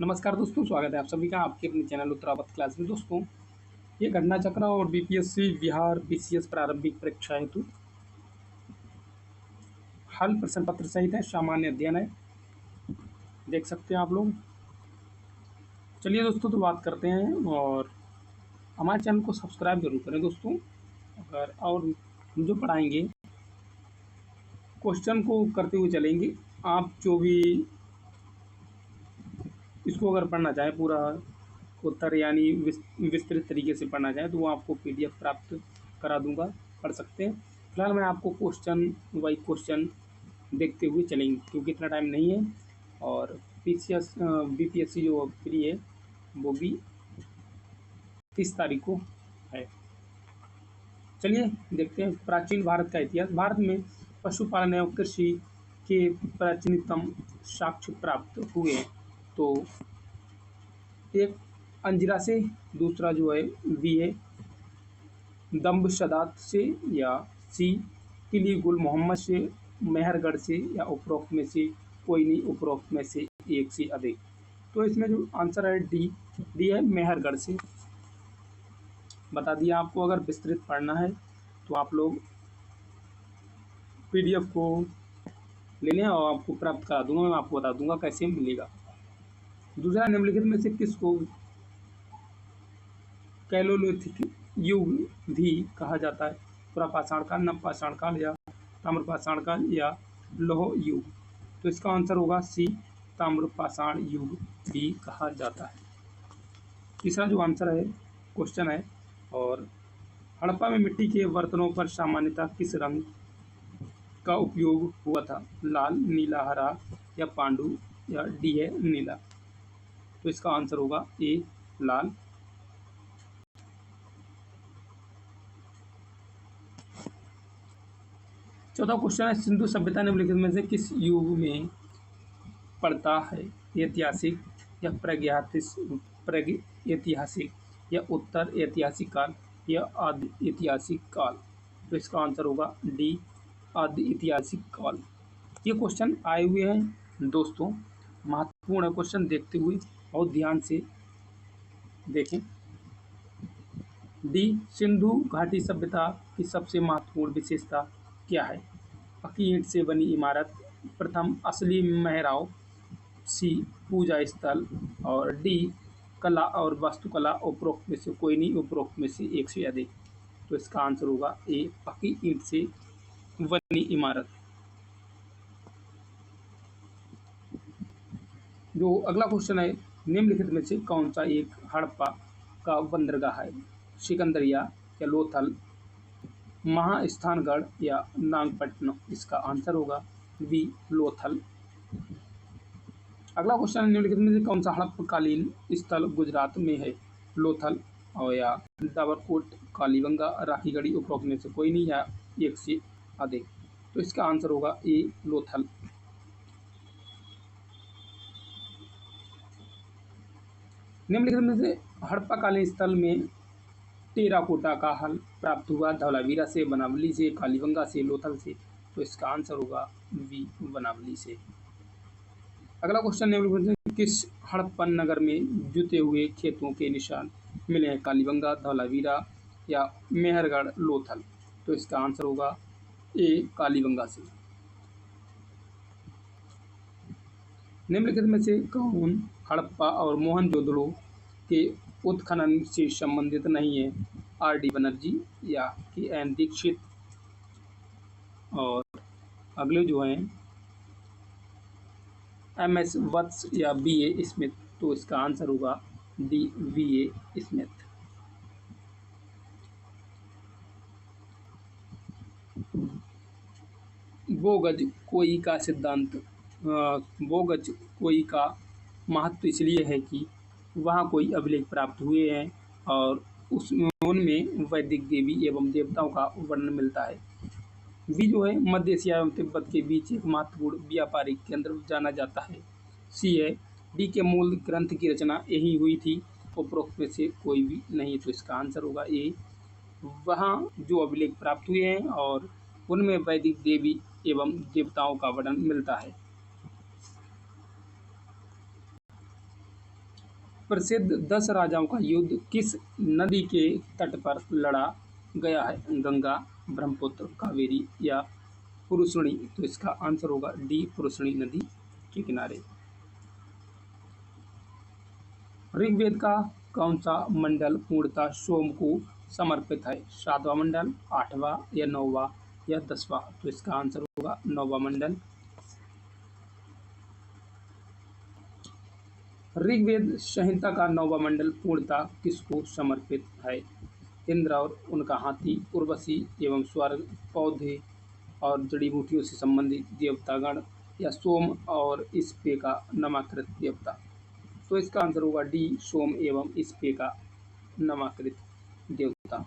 नमस्कार दोस्तों, स्वागत है आप सभी का आपके अपने चैनल उत्तरावत क्लास में। दोस्तों, ये घटना चक्र और बीपीएससी बिहार बीसीएस प्रारंभिक परीक्षा हेतु हल प्रश्न पत्र सहित है, सामान्य अध्ययन है, देख सकते हैं आप लोग। चलिए दोस्तों, तो बात करते हैं और हमारे चैनल को सब्सक्राइब जरूर करें दोस्तों। अगर और हम जो पढ़ाएंगे क्वेश्चन को करते हुए चलेंगे। आप जो भी इसको अगर पढ़ना चाहें पूरा उत्तर यानी विस्तृत तरीके से पढ़ना चाहें तो वो आपको पीडीएफ प्राप्त करा दूंगा, पढ़ सकते हैं। फिलहाल मैं आपको क्वेश्चन बाई क्वेश्चन देखते हुए चलेंगे क्योंकि इतना टाइम नहीं है और बीपीएससी जो फ्री है वो भी 30 तारीख को है। चलिए देखते हैं। प्राचीन भारत का इतिहास। भारत में पशुपालन एवं कृषि के प्राचीनतम साक्ष्य प्राप्त हुए हैं। तो एक अंजिरा से, दूसरा जो है बी है दम्बशदात से, या सी किली गुल मोहम्मद से, मेहरगढ़ से, या उपरोक्त में से कोई नहीं, उपरोक्त में से एक से अधिक। तो इसमें जो आंसर है डी है मेहरगढ़ से। बता दिया आपको। अगर विस्तृत पढ़ना है तो आप लोग पीडीएफ को ले लें और आपको प्राप्त करा दूंगा। मैं आपको बता दूंगा कैसे मिलेगा। दूसरा, निम्नलिखित में से किसको कैलोलिथिक युग भी कहा जाता है? पुरापाषाण काल, नवपाषाण काल, या ताम्रपाषाण काल, या लौह युग? तो इसका आंसर होगा सी, ताम्रपाषाण युग भी कहा जाता है। तीसरा जो आंसर है क्वेश्चन है, और हड़प्पा में मिट्टी के बर्तनों पर सामान्यतः किस रंग का उपयोग हुआ था? लाल, नीला, हरा, या पांडु, या डी है नीला? तो इसका आंसर होगा ए, लाल। चौथा क्वेश्चन है, सिंधु सभ्यता निम्नलिखित में से किस युग में पड़ता है? ऐतिहासिक, या प्रागैतिहासिक, या उत्तर ऐतिहासिक काल, या आदि ऐतिहासिक काल? तो इसका आंसर होगा डी, आदि ऐतिहासिक काल। ये क्वेश्चन आए हुए हैं दोस्तों, महत्वपूर्ण है क्वेश्चन, देखते हुए बहुत ध्यान से देखें। डी, सिंधु घाटी सभ्यता की सबसे महत्वपूर्ण विशेषता क्या है? पक्की ईंट से बनी इमारत, प्रथम असली मेहराब, सी पूजा स्थल, और डी कला और वास्तुकला। उपरोक्त में से कोई नहीं, उपरोक्त में से एक से अधिक। तो इसका आंसर होगा ए, पक्की ईंट से बनी इमारत। जो अगला क्वेश्चन है, निम्नलिखित में से कौन सा एक हड़प्पा का बंदरगाह है? सिकंदरिया, या लोथल, महास्थानगढ़, या नागपट्टनम? इसका आंसर होगा बी, लोथल। अगला क्वेश्चन है, निम्नलिखित में से कौन सा हड़प्पकालीन स्थल गुजरात में है? लोथल, और या डाबरकोट, कालीबंगा, राखीगढ़ी? उपरोक्त में से कोई नहीं, या एक से अधिक? तो इसका आंसर होगा ए, लोथल। निम्नलिखित में से हड़प्पाकालीन स्थल में टेराकोटा का हल प्राप्त हुआ? धौलावीरा से, बनावली से, कालीबंगा से, लोथल से? तो इसका आंसर होगा बी, बनावली से। अगला क्वेश्चन, निम्नलिखित में किस हड़प्पन नगर में जुते हुए खेतों के निशान मिले हैं? कालीबंगा, धौलावीरा, या मेहरगढ़, लोथल? तो इसका आंसर होगा ए, कालीबंगा से। निम्नलिखित में से कौन हड़प्पा और मोहनजोदड़ो के उत्खनन से संबंधित नहीं है? आर डी बनर्जी, या के एन दीक्षित, और अगले जो हैं एम एस वत्स, या बी ए स्मिथ? तो इसका आंसर होगा डी, बी ए स्मिथ। बोगज कोई का सिद्धांत, बोगज कोई का महत्व इसलिए है कि वहाँ कोई अभिलेख प्राप्त हुए हैं और उनमें वैदिक देवी एवं देवताओं का वर्णन मिलता है। बी जो है, मध्य एशिया एवं तिब्बत के बीच एक महत्वपूर्ण व्यापारिक केंद्र जाना जाता है। सी है, डी के मूल ग्रंथ की रचना यही हुई थी। उपरोक्त में से कोई भी नहीं। तो इसका आंसर होगा ए, वहाँ जो अभिलेख प्राप्त हुए हैं और उनमें वैदिक देवी एवं देवताओं का वर्णन मिलता है। प्रसिद्ध 10 राजाओं का युद्ध किस नदी के तट पर लड़ा गया है? गंगा, ब्रह्मपुत्र, कावेरी या पुरुषणी? तो इसका आंसर होगा डी, पुरुषणी नदी के किनारे। ऋग्वेद का कौन सा मंडल पूर्णतः सोम को समर्पित है? 7वां मंडल, 8वां या 9वां या 10वां? तो इसका आंसर होगा 9वां मंडल। ऋग्वेद संहिता का 9वां मंडल पूर्णतः किसको समर्पित है? इंद्र और उनका हाथी, उर्वशी एवं स्वर्ग, पौधे और जड़ी बूटियों से संबंधित देवतागण या सोम और स्पे का नामाकृत देवता? तो इसका आंसर होगा डी, सोम एवं स्पे का नामाकृत देवता।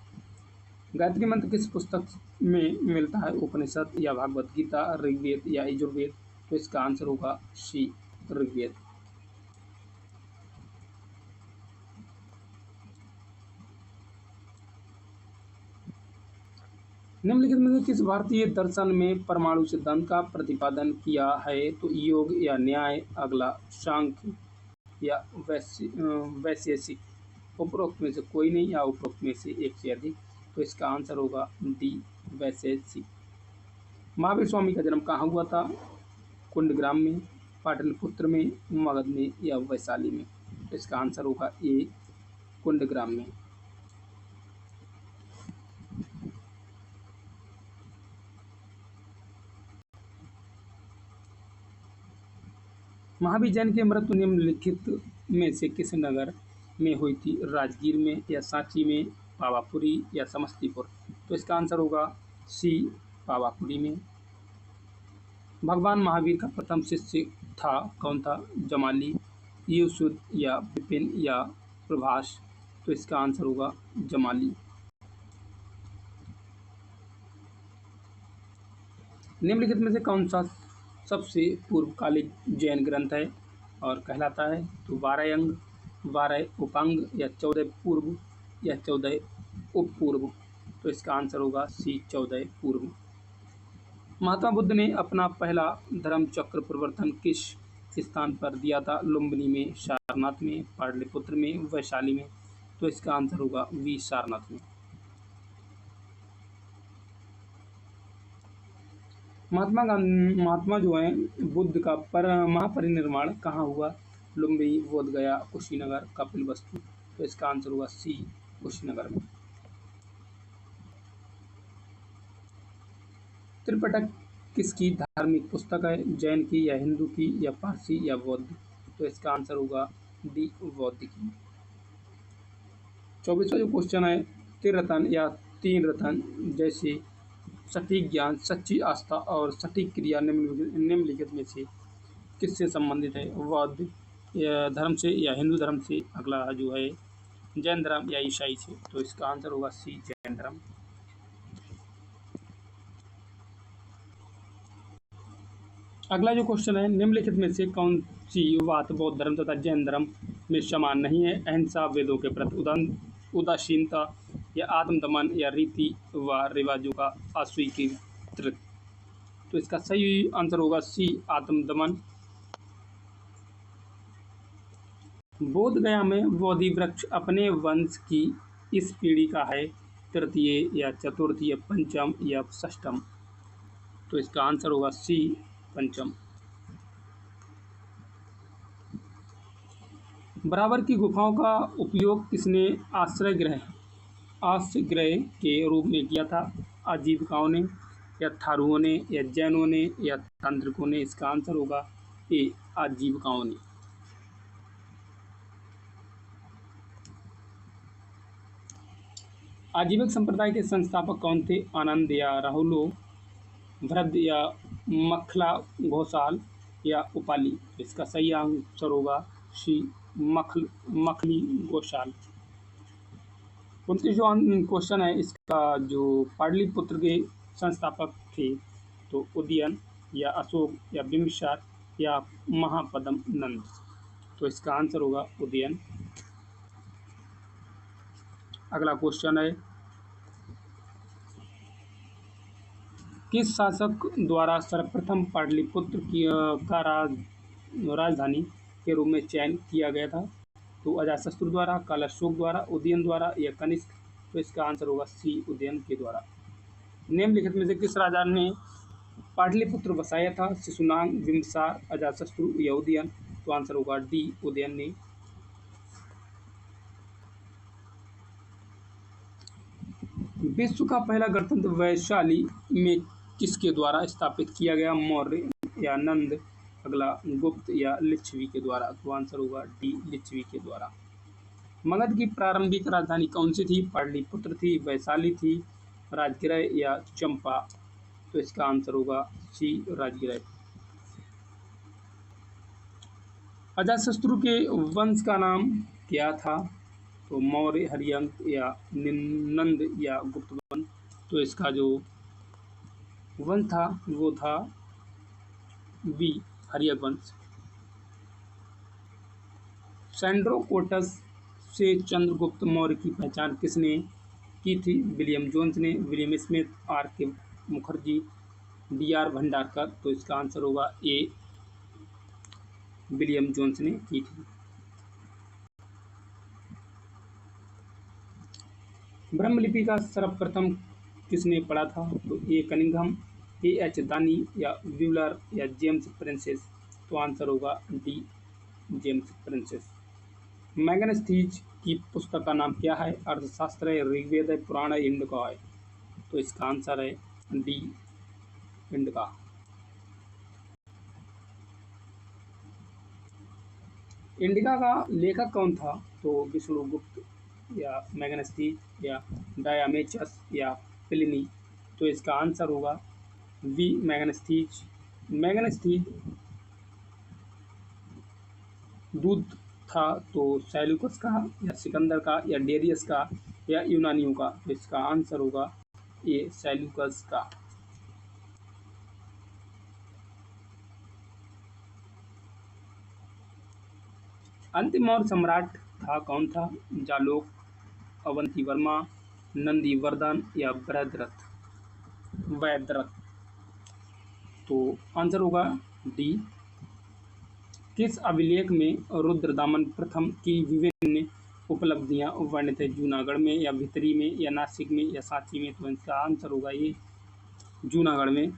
गायत्री मंत्र किस पुस्तक में मिलता है? उपनिषद या भागवत गीता, ऋग्वेद या यजुर्वेद? तो इसका आंसर होगा सी, ऋग्वेद। निम्नलिखित में से किस भारतीय दर्शन में परमाणु सिद्धांत का प्रतिपादन किया है? तो योग या न्याय, अगला सांख्य या वैशेषिक? उपरोक्त में से कोई नहीं या उपरोक्त में से एक से अधिक? तो इसका आंसर होगा डी, वैशेषिक। महावीर स्वामी का जन्म कहाँ हुआ था? कुंडग्राम में, पाटलिपुत्र में, मगध में या वैशाली में? तो इसका आंसर होगा ए, कुंडग्राम में। महावीर जैन की मृत्यु निम्नलिखित में से किस नगर में हुई थी? राजगीर में या सांची में, पावापुरी या समस्तीपुर? तो इसका आंसर होगा सी, पावापुरी में। भगवान महावीर का प्रथम शिष्य था कौन था? जमाली, युसुद या विपिन या प्रभास? तो इसका आंसर होगा जमाली। निम्नलिखित में से कौन सा सबसे पूर्वकालिक जैन ग्रंथ है और कहलाता है? तो 12 अंग, 12 उपांग या 14 पूर्व या 14 उपपूर्व? तो इसका आंसर होगा सी, 14 पूर्व। महात्मा बुद्ध ने अपना पहला धर्म चक्र प्रवर्तन किस स्थान पर दिया था? लुम्बिनी में, सारनाथ में, पाटलिपुत्र में, वैशाली में? तो इसका आंसर होगा वी, सारनाथ में। महात्मा जो है बुद्ध का महापरिनिर्वाण कहाँ हुआ? लुम्बिनी, बोधगया, कुशीनगर, कपिलवस्तु? तो इसका आंसर होगा सी, कुशीनगर में। त्रिपिटक किसकी धार्मिक पुस्तक है? जैन की या हिंदू की या पारसी या बौद्ध? तो इसका आंसर होगा डी, बौद्ध की। 24वां जो क्वेश्चन है, त्रिरत्न या 3 रत्न जैसे सटीक ज्ञान, सच्ची आस्था और सटीक क्रिया निम्नलिखित में से किससे संबंधित है? बौद्ध धर्म से या हिंदू धर्म से? अगला जो है जैन धर्म या ईसाई से? तो इसका आंसर होगा सी, जैन धर्म। अगला जो क्वेश्चन है, निम्नलिखित में से कौन सी बात बौद्ध धर्म तथा जैन धर्म में समान नहीं है? अहिंसा, वेदों के प्रति उदासीनता या आत्मदमन या रीति व रिवाजों का अस्वीकृत? तो इसका सही आंसर होगा सी, आत्मदमन। बोध गया में बोधि वृक्ष अपने वंश की इस पीढ़ी का है? तृतीय या चतुर्थ या पंचम या षष्ठम? तो इसका आंसर होगा सी, पंचम। बराबर की गुफाओं का उपयोग किसने आश्रय गृह के रूप में किया था? आजीविकाओं ने या थारुओं ने या जैनों ने या तांत्रिकों ने? इसका आंसर होगा ए, आजीविकाओं ने। आजीवक संप्रदाय के संस्थापक कौन थे? आनंद या राहुलो, भरत या मखला घोषाल या उपाली? इसका सही आंसर होगा सी, मखली घोषाल। 29वां क्वेश्चन है, इसका जो पाटलिपुत्र के संस्थापक थे तो उदयन या अशोक या बिंबिसार या महापद्म नंद? तो इसका आंसर होगा उदयन। अगला क्वेश्चन है, किस शासक द्वारा सर्वप्रथम पाटलिपुत्र का राजधानी के रूप में चयन किया गया था? तो अजातशत्रु द्वारा, काल अशोक द्वारा, उदयन द्वारा या कनिष्क। तो इसका आंसर होगा सी, उदयन के द्वारा। निम्नलिखित में से किस राजा ने पाटलिपुत्र बसाया था? शिशुनाग, बिंबिसार, अजातशत्रु या उदयन। तो आंसर होगा डी, उदयन ने। विश्व का पहला गणतंत्र वैशाली में किसके द्वारा स्थापित किया गया? मौर्य या नंद, अगला गुप्त या लिच्छवी के द्वारा। तो आंसर होगा डी, लिच्छवी के द्वारा। मगध की प्रारंभिक राजधानी कौन सी थी? पाटलिपुत्र थी, वैशाली थी, राजगृह या चंपा। तो इसका आंसर होगा सी, राजगृह। अजातशत्रु के वंश का नाम क्या था? तो मौर्य, हर्यंक या नंद या गुप्त वंश। तो इसका जो वंश था वो था बी, हर्यक वंश। सैंड्रोकोटस से चंद्रगुप्त मौर्य की पहचान किसने की थी? विलियम जोन्स ने, विलियम स्मिथ, आर के मुखर्जी, डी आर भंडारकर। तो इसका आंसर होगा ए, विलियम जोन्स ने की थी। ब्रह्मलिपि का सर्वप्रथम किसने पढ़ा था? तो ए कनिंघम, ए एच दानी या व्यूलर या जेम्स प्रिंसेस। तो आंसर होगा डी, जेम्स प्रिंसेस। मैगनस्थीज की पुस्तक का नाम क्या है? अर्थशास्त्र है, ऋग्वेद है, पुराण है, इंडिका है। तो इसका आंसर है डी, इंडिका। इंडिका का लेखक कौन था? तो विष्णुगुप्त या मैगनस्थीज या डायमेचस या प्लिनी। तो इसका आंसर होगा वी, मैगनस्थीज। मैगनस्थीज दूत था तो सैल्यूकस का या सिकंदर का या डेरियस का या यूनानियों का। तो इसका आंसर होगा ए, सैल्यूकस का। अंतिम मौर्य सम्राट था कौन था? जालोक, अवंतीवर्मा, नंदीवर्धन या वैद्यरथ। तो आंसर होगा डी। किस अभिलेख में रुद्रदामन प्रथम की विभिन्न उपलब्धियां वर्णित है? जूनागढ़ में या भितरी में या नासिक में या सांची में। तो इसका आंसर होगा ये, जूनागढ़ में।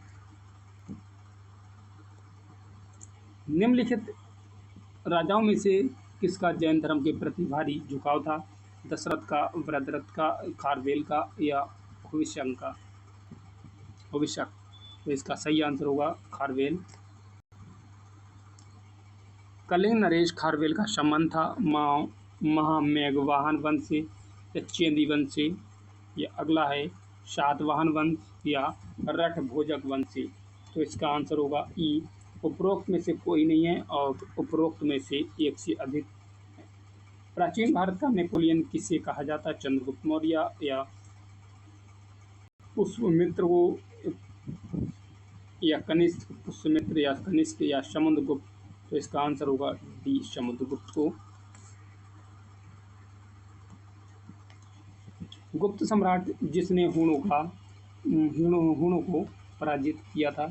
निम्नलिखित राजाओं में से किसका जैन धर्म के प्रति भारी झुकाव था? दशरथ का, वृद्धरथ का, खारवेल का या हुविशंक का। हुविशक। तो इसका सही आंसर होगा खारवेल। कलिंग नरेश खारवेल का संबंध था महामेघवाहन वंश से या चेदी वंश से, या अगला है सातवाहन वंश या रठ भोजक वंश से। तो इसका आंसर होगा ई, उपरोक्त में से कोई नहीं है और उपरोक्त में से एक से अधिक है। प्राचीन भारत का नेपोलियन किसे कहा जाता है? चंद्रगुप्त मौर्य या पुष्यमित्र को या कनिष्क, पुष्यमित्र या कनिष्क या समुद्रगुप्त। तो इसका आंसर होगा डी, समुद्रगुप्त को। गुप्त सम्राट जिसने हूणों को पराजित किया था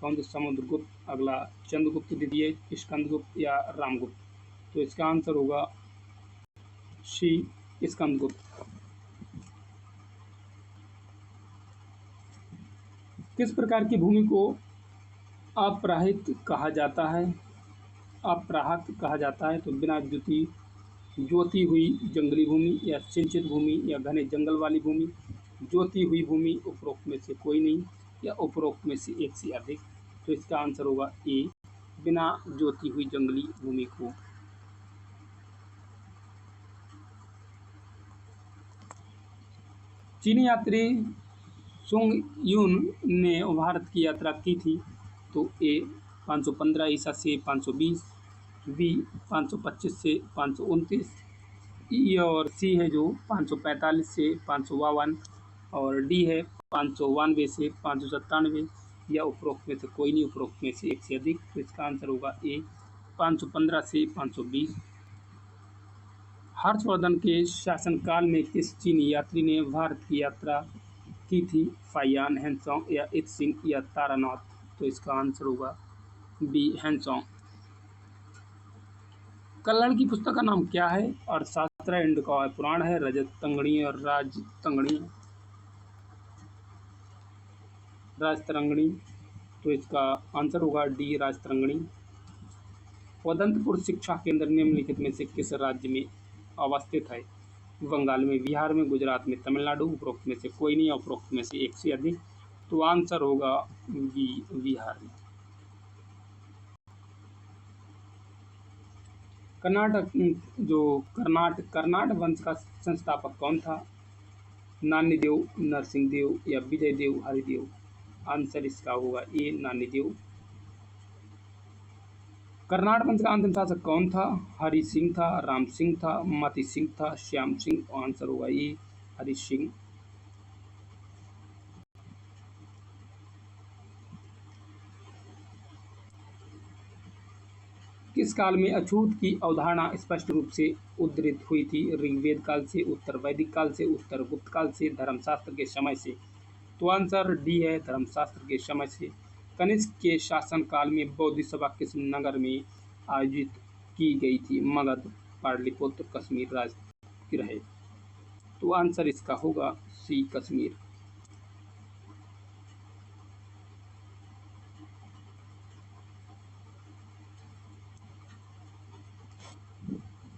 कौन थे? समुद्रगुप्त, अगला चंद्रगुप्त द्वितीय, स्कंदगुप्त या रामगुप्त। तो इसका आंसर होगा सी, स्कंदगुप्त। किस प्रकार की भूमि को अपराहित कहा जाता है? अपराहत कहा जाता है तो बिना जोती हुई जंगली भूमि या सिंचित भूमि या घने जंगल वाली भूमि। जोती हुई भूमि उपरोक्त में से कोई नहीं या उपरोक्त में से एक से अधिक। तो इसका आंसर होगा ए, बिना जोती हुई जंगली भूमि को। चीनी यात्री सुंग यून ने भारत की यात्रा की थी तो ए 515 ईसा से 520, बी 525 से 529, ई और सी है जो 545 से 552 और डी है 592 से 597 या उपरोक्त में से कोई नहीं, उपरोक्त में से एक से अधिक। तो इसका आंसर होगा ए, 515 से 520। हर्षवर्धन के शासनकाल में किस चीनी यात्री ने भारत की यात्रा की थी? फाइयान, हैंसोंग या इत्सिंग या तारानाथ। तो इसका आंसर होगा बी, हैंसोंग। कल्लड़ की पुस्तक का नाम क्या है? अर्थशास्त्र है, इंडका पुराण है, रजत तंगड़ी और राज तंगड़ी, राजतरंगिणी। तो इसका आंसर होगा डी, राजतरंगिणी। उदंतपुर शिक्षा केंद्र निम्नलिखित में से किस राज्य में अवस्थित है? बंगाल में, बिहार में, गुजरात में, तमिलनाडु। उपरोक्त में से कोई नहीं, उपरोक्त में से एक से अधिक। तो आंसर होगा बी, बिहार में। कर्नाटक जो कर्नाट वंश का संस्थापक कौन था? नान्यदेव, नरसिंहदेव या विजयदेव हरिदेव। आंसर इसका होगा ए, नान्यदेव। कर्नाट वंश का अंतिम शासक कौन था? हरि सिंह था, राम सिंह था, मति सिंह था, श्याम सिंह। आंसर होगा ए, हरि सिंह। किस काल में अछूत की अवधारणा स्पष्ट रूप से उद्धृत हुई थी? ऋग्वेद काल से, उत्तर वैदिक काल से, उत्तर गुप्त काल से, धर्मशास्त्र के समय से। तो आंसर डी है, धर्मशास्त्र के समय से। कनिष्क के शासन काल में बौद्ध सभा किस नगर में आयोजित की गई थी? मगध, पाटलिपुत्र, कश्मीर, राजगृह। तो आंसर इसका होगा सी, कश्मीर।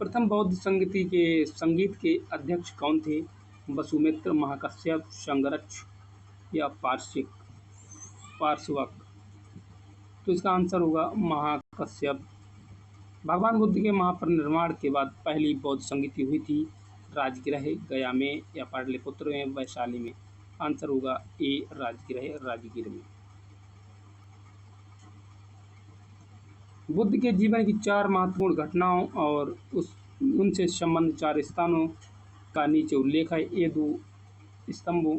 प्रथम बौद्ध संगीत के अध्यक्ष कौन थे? वसुमित्र, महाकश्यप, संगरक्ष या पार्श्वक। तो इसका आंसर होगा महाकश्यप। भगवान बुद्ध के महापरिनिर्वाण के बाद पहली बौद्ध संगीति हुई थी राजगृह, गया में या पाटलिपुत्र में, वैशाली में। आंसर होगा ए, राजगृह, राजगीर में। बुद्ध के जीवन की 4 महत्वपूर्ण घटनाओं और उनसे संबंधित 4 स्थानों का नीचे उल्लेख है। ये 2 स्तंभों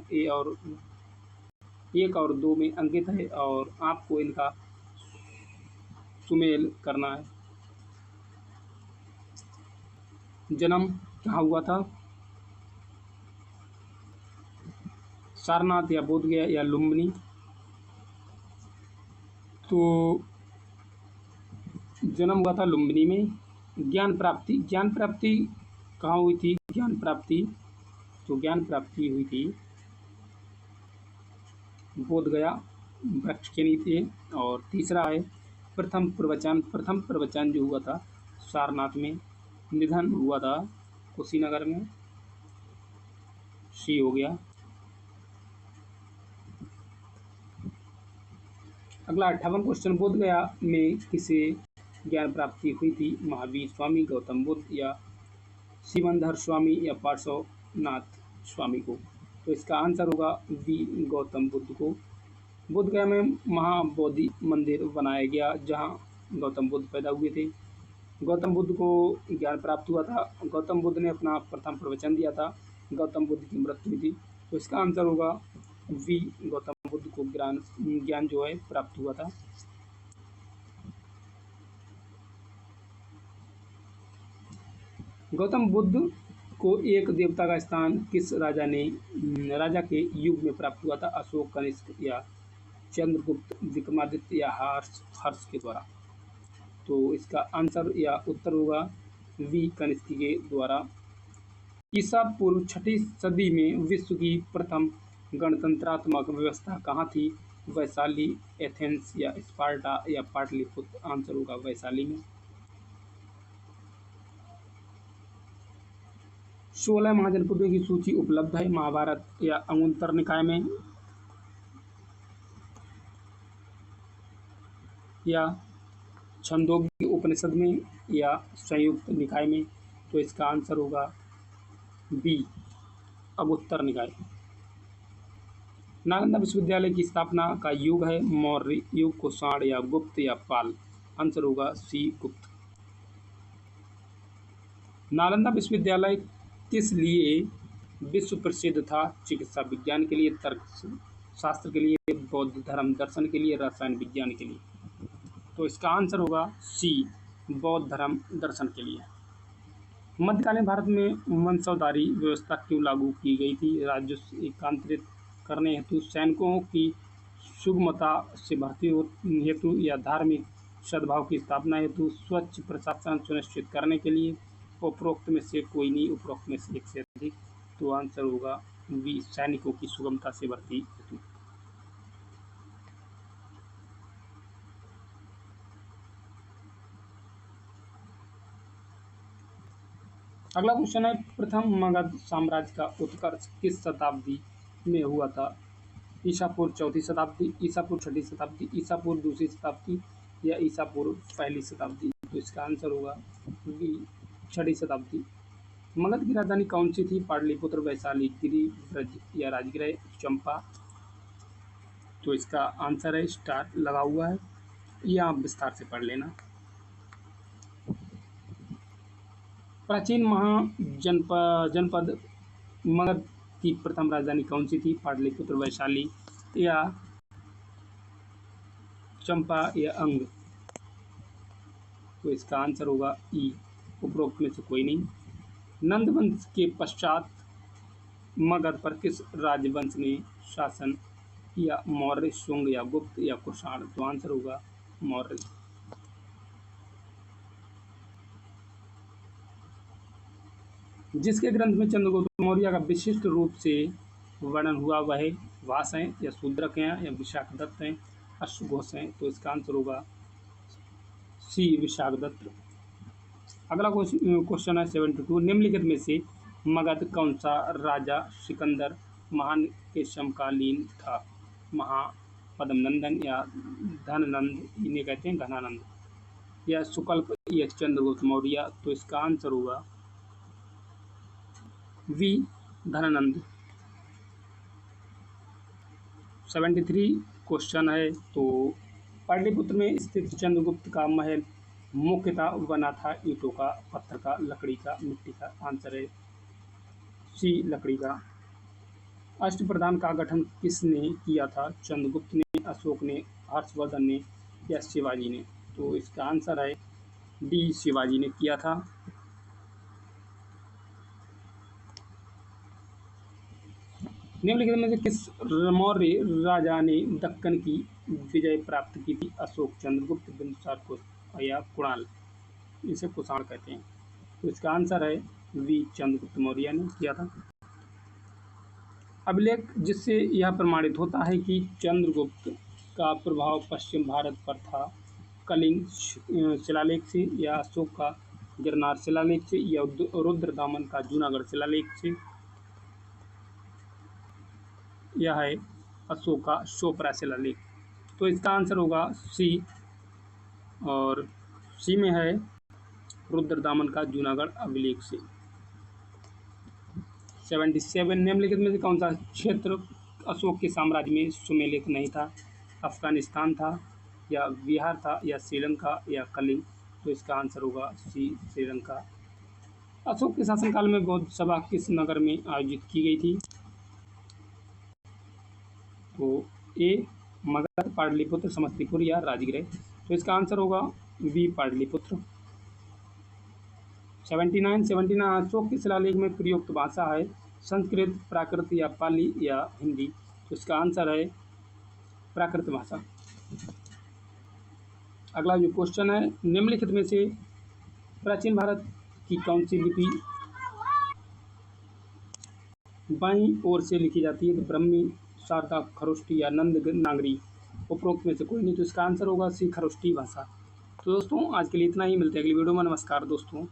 1 और 2 में अंकित है और आपको इनका सुमेल करना है। जन्म कहाँ हुआ था? सारनाथ या बोधगया या लुम्बिनी। तो जन्म हुआ था लुम्बिनी में। ज्ञान प्राप्ति कहाँ हुई थी? ज्ञान प्राप्ति हुई थी बोधगया, वृक्ष के नीचे। और तीसरा है प्रथम प्रवचन जो हुआ था सारनाथ में। निधन हुआ था कुशीनगर में, सी हो गया। अगला 58 क्वेश्चन, बोधगया में किसे ज्ञान प्राप्ति हुई थी? महावीर स्वामी, गौतम बुद्ध या शिवंधर स्वामी या पार्श्वनाथ स्वामी को। तो इसका आंसर होगा बी, गौतम बुद्ध को। बोधगया में महाबोधि मंदिर बनाया गया जहां गौतम बुद्ध पैदा हुए थे। गौतम बुद्ध को ज्ञान प्राप्त हुआ था। गौतम बुद्ध ने अपना प्रथम प्रवचन दिया था। गौतम बुद्ध की मृत्यु हुई थी। तो इसका आंसर होगा वी, गौतम बुद्ध को ज्ञान जो है प्राप्त हुआ था। गौतम बुद्ध को एक देवता का स्थान किस राजा के युग में प्राप्त हुआ था? अशोक, कनिष्क या चंद्रगुप्त, विक्रमादित्य या हर्ष के द्वारा। तो इसका आंसर या उत्तर होगा वी, कनिष्क के द्वारा। ईसा पूर्व 6ठी सदी में विश्व की प्रथम गणतंत्रात्मक व्यवस्था कहाँ थी? वैशाली, एथेंस या स्पार्टा या पाटलिपुत्र। आंसर होगा वैशाली में। 16 महाजनपदों की सूची उपलब्ध है। महाभारत या अंगुत्तर निकाय में या छंदोग्य उपनिषद में या संयुक्त निकाय में। तो इसका आंसर होगा बी, अंगुत्तर निकाय। नालंदा विश्वविद्यालय की स्थापना का युग है मौर्य युग, कुषाण या गुप्त या पाल। आंसर होगा सी, गुप्त। नालंदा विश्वविद्यालय किस लिए विश्व प्रसिद्ध था? चिकित्सा विज्ञान के लिए, तर्क शास्त्र के लिए, बौद्ध धर्म दर्शन के लिए, रसायन विज्ञान के लिए। तो इसका आंसर होगा सी, बौद्ध धर्म दर्शन के लिए। मध्यकालीन भारत में वंशधारी व्यवस्था क्यों लागू की गई थी? राजस्व एकत्रित करने हेतु, सैनिकों की सुगमता से भर्ती हेतु या धार्मिक सद्भाव की स्थापना हेतु स्वच्छ प्रशासन सुनिश्चित करने के लिए। उपरोक्त में से कोई नहीं, उपरोक्त में से एक से अधिक। तो आंसर होगा बी, सैनिकों की सुगमता से भर्ती हेतु। अगला क्वेश्चन है, प्रथम मगध साम्राज्य का उत्कर्ष किस शताब्दी में हुआ था? ईसा पूर्व चौथी शताब्दी, ईसा पूर्व छठी शताब्दी, ईसा पूर्व दूसरी शताब्दी या ईसा पूर्व पहली शताब्दी। तो इसका आंसर होगा बी, छठी शताब्दी। मगध की राजधानी कौन सी थी? पाटलिपुत्र, वैशाली, गिरि, ब्रज या राजगृह, चंपा। तो इसका आंसर है, स्टार लगा हुआ है, यह आप विस्तार से पढ़ लेना। प्राचीन जनपद मगध की प्रथम राजधानी कौन सी थी? पाटलिपुत्र, वैशाली या चंपा या अंग। तो इसका आंसर होगा ई, उपरोक्त में से कोई नहीं। नंद वंश के पश्चात मगध पर किस राजवंश ने शासन किया? मौर्य, शुंग या गुप्त या कुषाण। तो आंसर होगा मौर्य। जिसके ग्रंथ में चंद्रगुप्त मौर्य का विशिष्ट रूप से वर्णन हुआ वह वास हैं या शूद्रक हैं या विशाखदत्त हैं, अश्वघोष हैं। तो इसका आंसर होगा सी, विशाखदत्त। अगला क्वेश्चन है 72, निम्नलिखित में से मगध कौन सा राजा सिकंदर महान के समकालीन था? महापद्मनंदन या धननंद, इन्हें कहते हैं घनानंद, या सुकल्प या चंद्रगुप्त मौर्य। तो इसका आंसर होगा वी, धनानंद। 73 क्वेश्चन है, तो पाटलिपुत्र में स्थित चंद्रगुप्त का महल मुख्यतः बना था ईंटों का, पत्थर का, लकड़ी का, मिट्टी का। आंसर है सी, लकड़ी का। अष्टप्रधान का गठन किसने किया था? चंद्रगुप्त ने, अशोक ने, हर्षवर्धन ने या शिवाजी ने। तो इसका आंसर है डी, शिवाजी ने किया था। निम्नलिखित में से किस मौर्य राजा ने दक्कन की विजय प्राप्त की थी? अशोक, चंद्रगुप्त, बिंदुसार या कुणाल, इसे कुषाण कहते हैं। तो इसका आंसर है वी, चंद्रगुप्त मौर्य ने किया था। अभिलेख जिससे यह प्रमाणित होता है कि चंद्रगुप्त का प्रभाव पश्चिम भारत पर था, कलिंग शिलालेख से या अशोक का गिरनार शिलालेख से या रुद्रदामन का जूनागढ़ शिलालेख से। यह है अशोक का शोपरा शिलालेख। तो इसका आंसर होगा सी, और सी में है रुद्रदामन का जूनागढ़ अभिलेख से। 77, निम्नलिखित में से कौन सा क्षेत्र अशोक के साम्राज्य में सुमेलित नहीं था? अफगानिस्तान था या बिहार था या श्रीलंका या कलिंग। तो इसका आंसर होगा सी, श्रीलंका। अशोक के शासनकाल में बौद्ध सभा किस नगर में आयोजित की गई थी? तो ए, मगध, पाटलिपुत्र, समस्तीपुर या राजगृह। तो इसका आंसर होगा बी, पाटलिपुत्र। 79 अशोक के शिलालेख में प्रयुक्त भाषा है संस्कृत, प्राकृत या पाली या हिंदी। तो इसका आंसर है प्राकृत भाषा। अगला जो क्वेश्चन है, निम्नलिखित में से प्राचीन भारत की कौन सी लिपि बाईं ओर से लिखी जाती है? तो ब्रह्मी, शारदा, खरोष्टी या नंद नागरी। उपरोक्त में से कोई नहीं। तो इसका आंसर होगा सी, खरोष्टी भाषा। तो दोस्तों आज के लिए इतना ही, मिलते हैं अगली वीडियो में। नमस्कार दोस्तों।